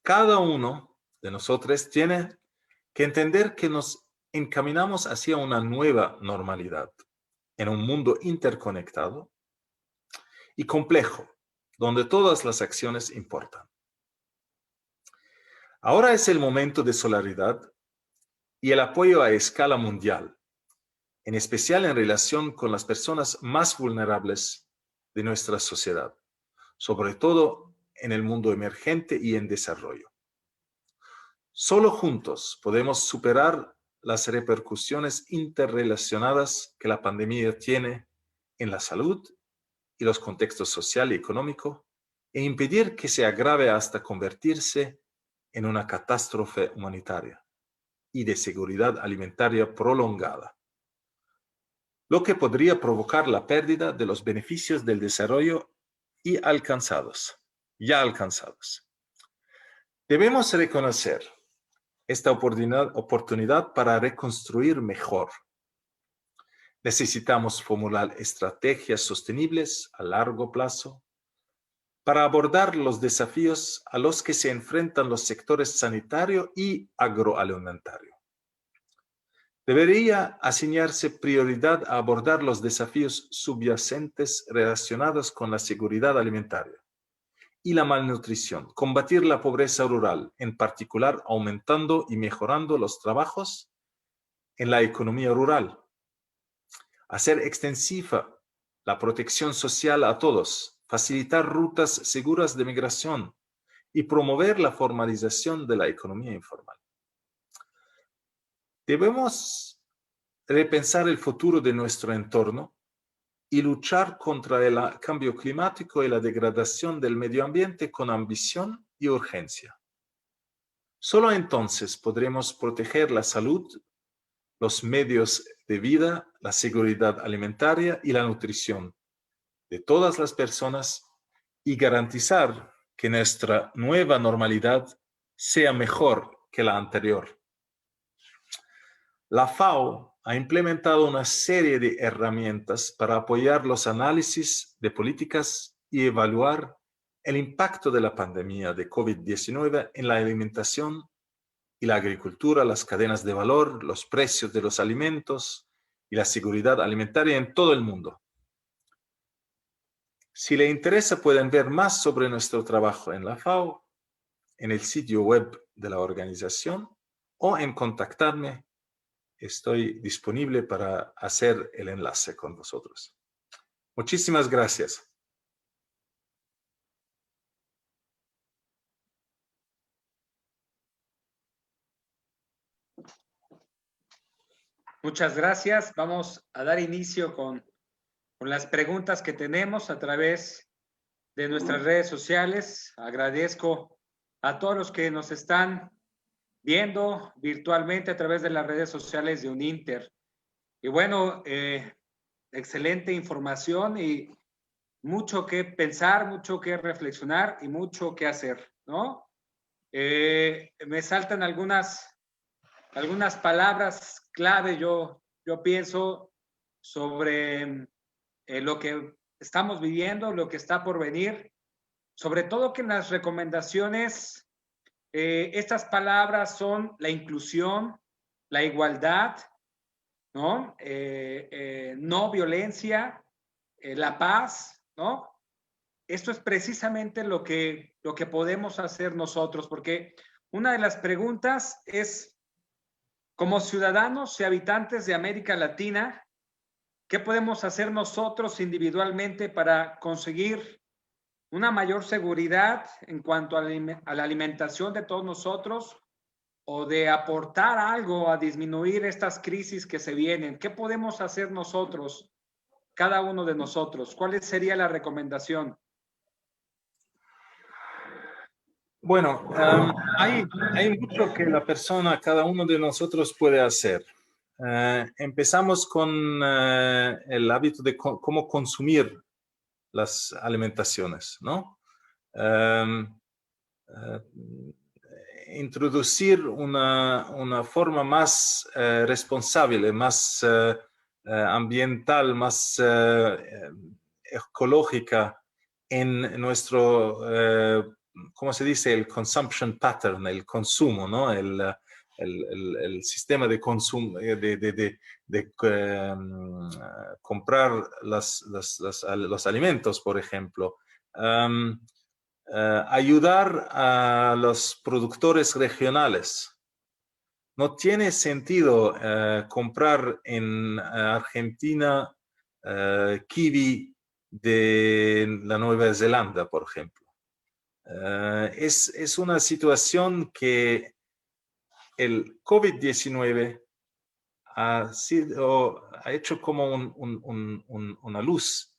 Cada uno de nosotros tiene que entender que nos encaminamos hacia una nueva normalidad en un mundo interconectado y complejo, donde todas las acciones importan. Ahora es el momento de solidaridad y el apoyo a escala mundial, en especial en relación con las personas más vulnerables de nuestra sociedad, sobre todo en el mundo emergente y en desarrollo. Solo juntos podemos superar las repercusiones interrelacionadas que la pandemia tiene en la salud y los contextos social y económico, e impedir que se agrave hasta convertirse en una catástrofe humanitaria y de seguridad alimentaria prolongada, lo que podría provocar la pérdida de los beneficios del desarrollo ya alcanzados. Debemos reconocer esta oportunidad para reconstruir mejor. Necesitamos formular estrategias sostenibles a largo plazo para abordar los desafíos a los que se enfrentan los sectores sanitario y agroalimentario. Debería asignarse prioridad a abordar los desafíos subyacentes relacionados con la seguridad alimentaria y la malnutrición, combatir la pobreza rural, en particular aumentando y mejorando los trabajos en la economía rural, hacer extensiva la protección social a todos, facilitar rutas seguras de migración y promover la formalización de la economía informal. Debemos repensar el futuro de nuestro entorno y luchar contra el cambio climático y la degradación del medio ambiente con ambición y urgencia. Solo entonces podremos proteger la salud, los medios de vida, la seguridad alimentaria y la nutrición de todas las personas y garantizar que nuestra nueva normalidad sea mejor que la anterior. La FAO ha implementado una serie de herramientas para apoyar los análisis de políticas y evaluar el impacto de la pandemia de COVID-19 en la alimentación y la agricultura, las cadenas de valor, los precios de los alimentos y la seguridad alimentaria en todo el mundo. Si le interesa, pueden ver más sobre nuestro trabajo en la FAO, en el sitio web de la organización o en contactarme. Estoy disponible para hacer el enlace con vosotros. Muchísimas gracias. Muchas gracias. Vamos a dar inicio con las preguntas que tenemos a través de nuestras redes sociales. Agradezco a todos los que nos están viendo virtualmente a través de las redes sociales de Uninter. Y bueno, excelente información y mucho que pensar, mucho que reflexionar y mucho que hacer, ¿no? Me saltan algunas palabras clave, yo pienso, sobre lo que estamos viviendo, lo que está por venir, sobre todo que en las recomendaciones, estas palabras son la inclusión, la igualdad, ¿no? No violencia, la paz, ¿no? Esto es precisamente lo que podemos hacer nosotros, porque una de las preguntas es, como ciudadanos y habitantes de América Latina, ¿Qué podemos hacer nosotros individualmente para conseguir una mayor seguridad en cuanto a la alimentación de todos nosotros o de aportar algo a disminuir estas crisis que se vienen? ¿Qué podemos hacer nosotros, cada uno de nosotros? ¿Cuál sería la recomendación? Bueno, hay mucho que la persona, cada uno de nosotros puede hacer. Empezamos con el hábito de cómo consumir las alimentaciones, ¿no? Introducir una forma más responsable, más ambiental, más ecológica en nuestro, ¿cómo se dice? El consumption pattern, el consumo, ¿no? El sistema de consumo, de comprar los alimentos, por ejemplo. Ayudar a los productores regionales. No tiene sentido comprar en Argentina kiwi de la Nueva Zelanda, por ejemplo. Es una situación que el COVID-19 ha hecho como una luz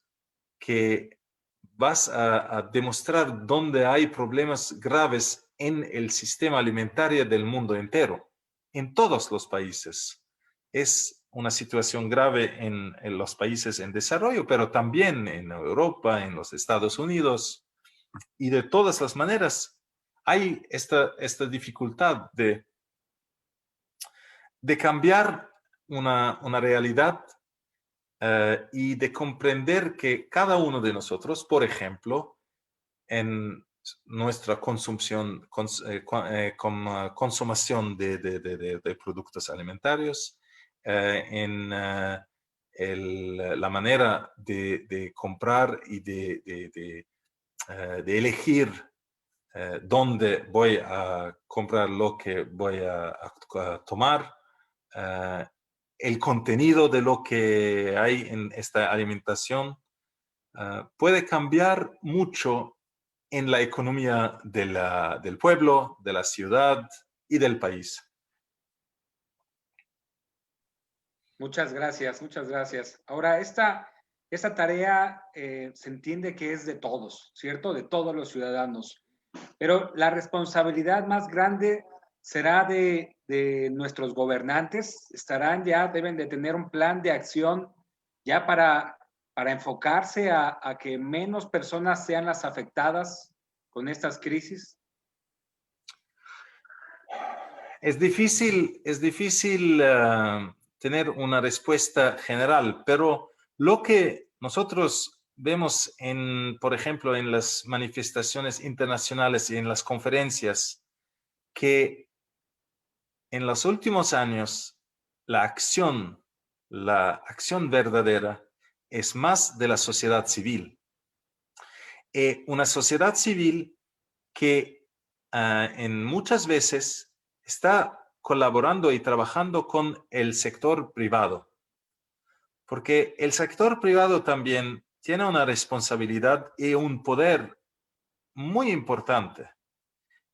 que vas a demostrar dónde hay problemas graves en el sistema alimentario del mundo entero, en todos los países. Es una situación grave en los países en desarrollo, pero también en Europa, en los Estados Unidos, y de todas las maneras hay esta dificultad de cambiar una realidad y de comprender que cada uno de nosotros, por ejemplo, en nuestra consumación de productos alimentarios, en la manera de comprar y de elegir dónde voy a comprar lo que voy a tomar, el contenido de lo que hay en esta alimentación puede cambiar mucho en la economía del pueblo, de la ciudad y del país. Muchas gracias, muchas gracias. Ahora, esta tarea se entiende que es de todos, ¿cierto? De todos los ciudadanos. Pero la responsabilidad más grande será de nuestros gobernantes. Deben de tener un plan de acción ya para enfocarse a que menos personas sean las afectadas con estas crisis. Es difícil tener una respuesta general, pero lo que nosotros vemos por ejemplo, en las manifestaciones internacionales y en las conferencias, que en los últimos años la acción verdadera es más de la sociedad civil. Una sociedad civil que en muchas veces está colaborando y trabajando con el sector privado. Porque el sector privado también tiene una responsabilidad y un poder muy importante.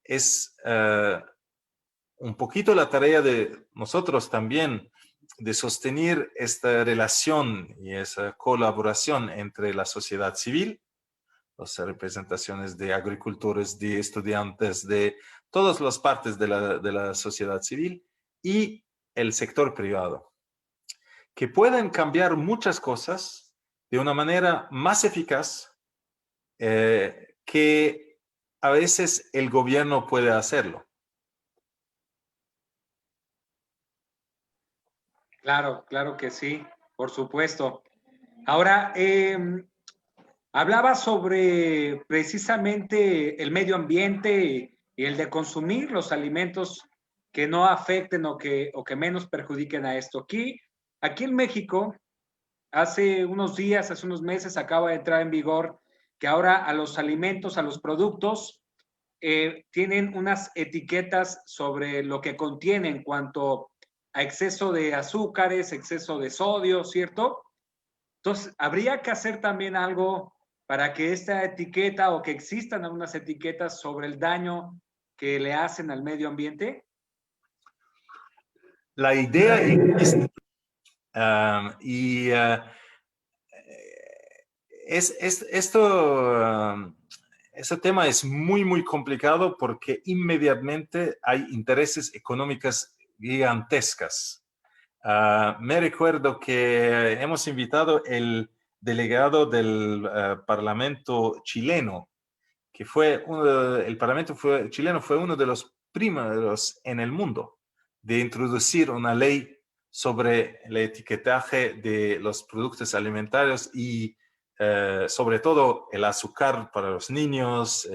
Es un poquito la tarea de nosotros también de sostener esta relación y esa colaboración entre la sociedad civil, las representaciones de agricultores, de estudiantes, de todas las partes de la sociedad civil y el sector privado, que pueden cambiar muchas cosas de una manera más eficaz que a veces el gobierno puede hacerlo. Claro, claro que sí, por supuesto. Ahora, hablaba sobre precisamente el medio ambiente y el de consumir los alimentos que no afecten o que menos perjudiquen a esto. Aquí en México, hace unos días, hace unos meses, acaba de entrar en vigor que ahora a los alimentos, a los productos, tienen unas etiquetas sobre lo que contiene en cuanto a exceso de azúcares, exceso de sodio, ¿cierto? Entonces, habría que hacer también algo para que esta etiqueta o que existan algunas etiquetas sobre el daño que le hacen al medio ambiente. La idea existe. Este tema es muy, muy complicado porque inmediatamente hay intereses económicos gigantescas. Me recuerdo que hemos invitado el delegado del Parlamento chileno, que fue el Parlamento chileno fue uno de los primeros en el mundo de introducir una ley sobre el etiquetaje de los productos alimentarios y sobre todo el azúcar para los niños,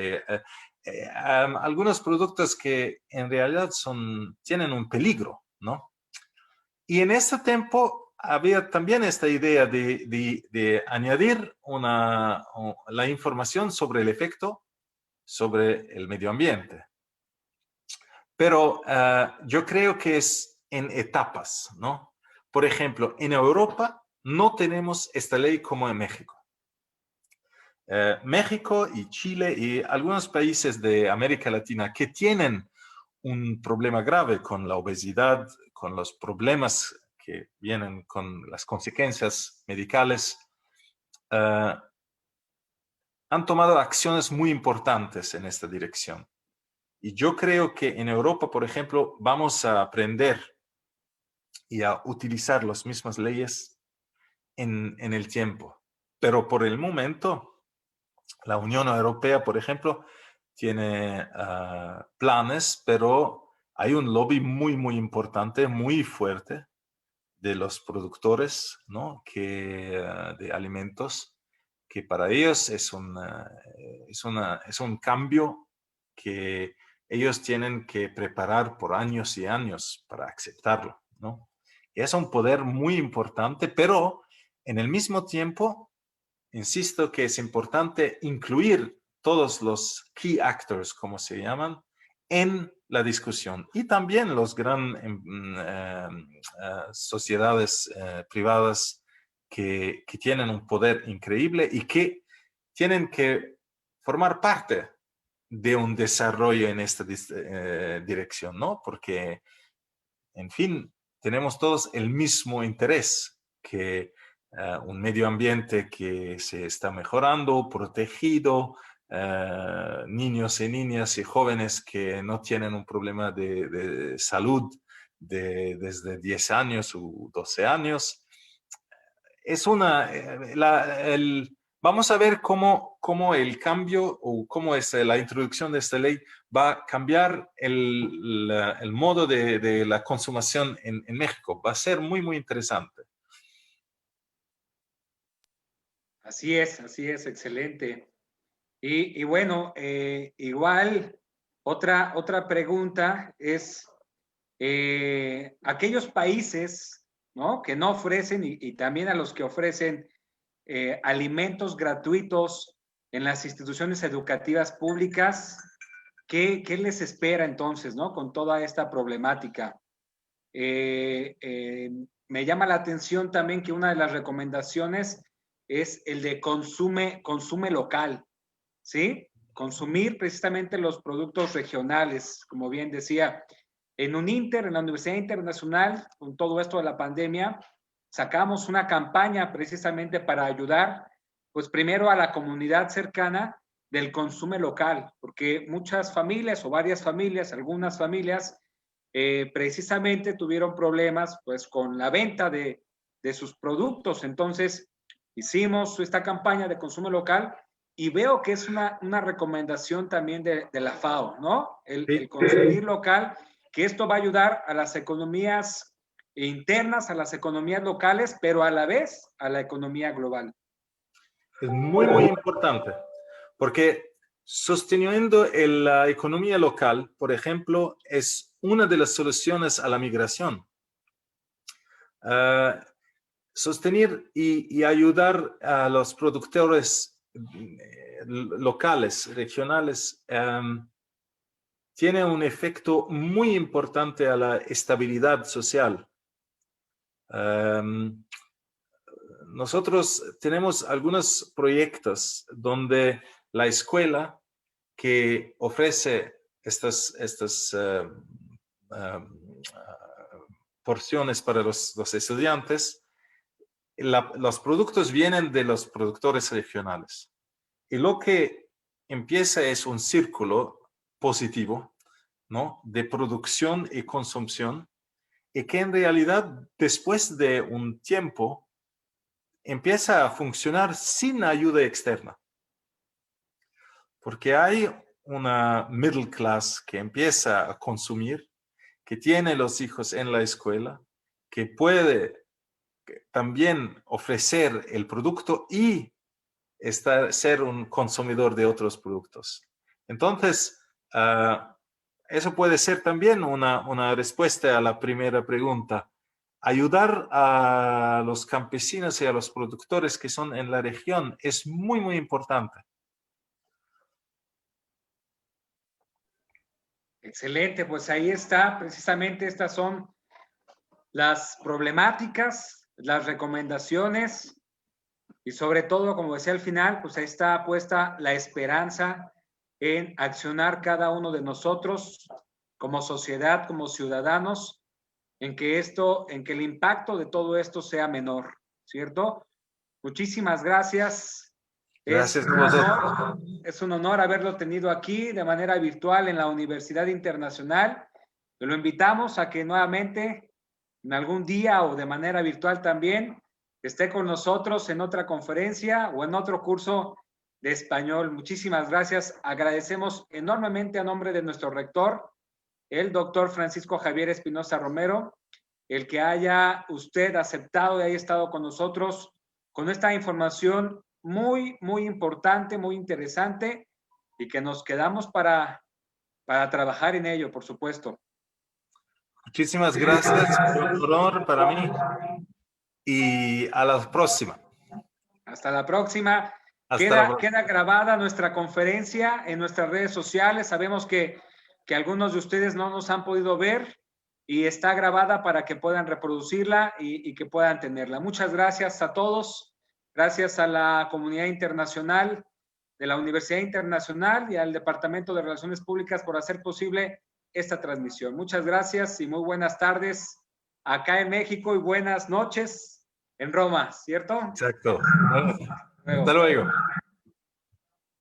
algunos productos que en realidad tienen un peligro, ¿no? Y en ese tiempo había también esta idea de añadir la información sobre el efecto sobre el medio ambiente. Pero yo creo que es en etapas, ¿no? Por ejemplo, en Europa no tenemos esta ley como en México. México y Chile y algunos países de América Latina que tienen un problema grave con la obesidad, con los problemas que vienen con las consecuencias medicales, han tomado acciones muy importantes en esta dirección. Y yo creo que en Europa, por ejemplo, vamos a aprender y a utilizar las mismas leyes en el tiempo. Pero por el momento, la Unión Europea, por ejemplo, tiene planes, pero hay un lobby muy, muy importante, muy fuerte de los productores, ¿no? De alimentos, que para ellos es un cambio que ellos tienen que preparar por años y años para aceptarlo, ¿no? Y es un poder muy importante, pero en el mismo tiempo, insisto que es importante incluir todos los key actors, como se llaman, en la discusión. Y también los grandes sociedades privadas que tienen un poder increíble y que tienen que formar parte de un desarrollo en esta dirección, ¿no? Porque, en fin, tenemos todos el mismo interés, que un medio ambiente que se está mejorando, protegido, niños y niñas y jóvenes que no tienen un problema de salud desde 10 años o 12 años. Es vamos a ver cómo el cambio o cómo es la introducción de esta ley va a cambiar el modo de la consumación en México. Va a ser muy, muy interesante. Así es, excelente. Y bueno, igual, otra pregunta es, aquellos países, ¿no? Que no ofrecen y también a los que ofrecen alimentos gratuitos en las instituciones educativas públicas, ¿qué les espera entonces, ¿no? Con toda esta problemática. Me llama la atención también que una de las recomendaciones es el de consume local, ¿sí? Consumir precisamente los productos regionales, como bien decía. En UNINTER, en la Universidad Internacional, con todo esto de la pandemia, sacamos una campaña precisamente para ayudar, pues primero a la comunidad cercana del consumo local, porque muchas familias o varias familias, algunas familias, precisamente tuvieron problemas pues con la venta de sus productos. Entonces, hicimos esta campaña de consumo local y veo que es una recomendación también de la FAO, ¿no? El consumir local, que esto va a ayudar a las economías internas, a las economías locales, pero a la vez a la economía global. Es muy, muy importante, porque sosteniendo la economía local, por ejemplo, es una de las soluciones a la migración. Sostener y ayudar a los productores locales, regionales, tiene un efecto muy importante a la estabilidad social. nosotros tenemos algunos proyectos donde la escuela que ofrece estas porciones para los estudiantes, los productos vienen de los productores regionales. Y lo que empieza es un círculo positivo, ¿no?, de producción y consumición, y que en realidad después de un tiempo empieza a funcionar sin ayuda externa. Porque hay una middle class que empieza a consumir, que tiene los hijos en la escuela, que puede también ofrecer el producto y ser un consumidor de otros productos. Entonces, eso puede ser también una respuesta a la primera pregunta. Ayudar a los campesinos y a los productores que son en la región es muy, muy importante. Excelente, pues ahí está, precisamente estas son las problemáticas, las recomendaciones y sobre todo, como decía al final, pues ahí está puesta la esperanza en accionar cada uno de nosotros como sociedad, como ciudadanos, en que el impacto de todo esto sea menor, ¿cierto? Muchísimas gracias. Gracias a vosotros. Es un honor haberlo tenido aquí de manera virtual en la Universidad Internacional. Lo invitamos a que nuevamente, en algún día o de manera virtual también, esté con nosotros en otra conferencia o en otro curso de español. Muchísimas gracias. Agradecemos enormemente a nombre de nuestro rector, el doctor Francisco Javier Espinosa Romero, el que haya usted aceptado y haya estado con nosotros con esta información muy, muy importante, muy interesante, y que nos quedamos para trabajar en ello, por supuesto. Muchísimas gracias, un honor para mí. Y a la próxima. Hasta la próxima. Queda grabada nuestra conferencia en nuestras redes sociales. Sabemos que algunos de ustedes no nos han podido ver y está grabada para que puedan reproducirla y que puedan tenerla. Muchas gracias a todos. Gracias a la comunidad internacional de la Universidad Internacional y al Departamento de Relaciones Públicas por hacer posible esta transmisión. Muchas gracias y muy buenas tardes acá en México y buenas noches en Roma, ¿cierto? Exacto. Hasta luego.